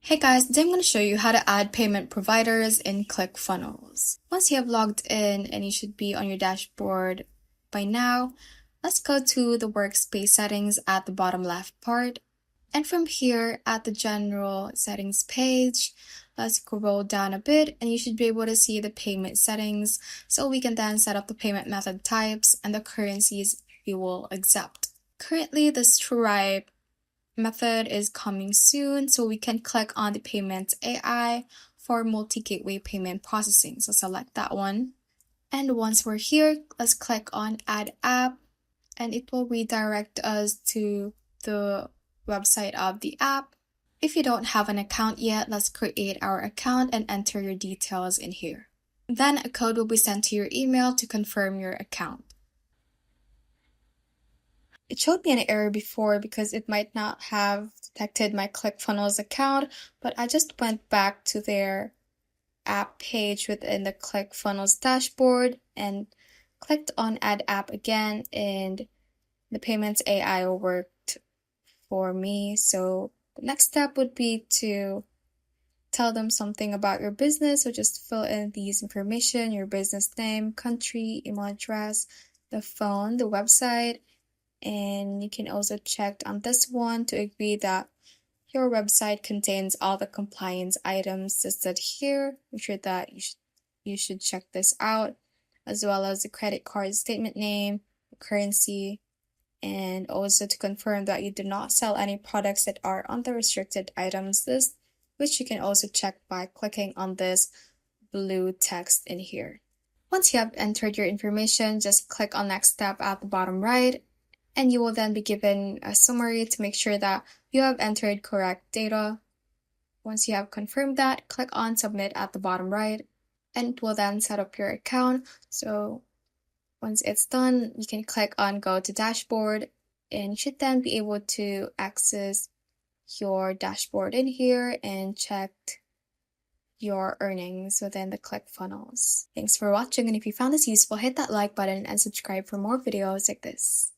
Hey guys, today I'm going to show you how to add payment providers in ClickFunnels. Once you have logged in and you should be on your dashboard by now, let's go to the workspace settings at the bottom left part. And from here at the general settings page, let's scroll down a bit and you should be able to see the payment settings so we can then set up the payment method types and the currencies we will accept. Currently, the Stripe method is coming soon, so we can click on the payments AI for multi-gateway payment processing. So select that one. And once we're here, let's click on add app and it will redirect us to the website of the app. If you don't have an account yet, let's create our account and enter your details in here. Then a code will be sent to your email to confirm your account. It showed me an error before because it might not have detected my ClickFunnels account, but I just went back to their app page within the ClickFunnels dashboard and clicked on add app again, and the payments AI worked for me. So the next step would be to tell them something about your business. So just fill in these information: your business name, country, email address, the phone, the website. And you can also check on this one to agree that your website contains all the compliance items listed here. Make sure that you should check this out, as well as the credit card statement name, the currency, and also to confirm that you do not sell any products that are on the restricted items list, which you can also check by clicking on this blue text in here. Once you have entered your information, just click on next step at the bottom right, and you will then be given a summary to make sure that you have entered correct data. Once you have confirmed that, click on submit at the bottom right, and it will then set up your account. So once it's done, you can click on go to dashboard, and you should then be able to access your dashboard in here and check your earnings within the ClickFunnels. Thanks for watching, and if you found this useful, hit that like button and subscribe for more videos like this.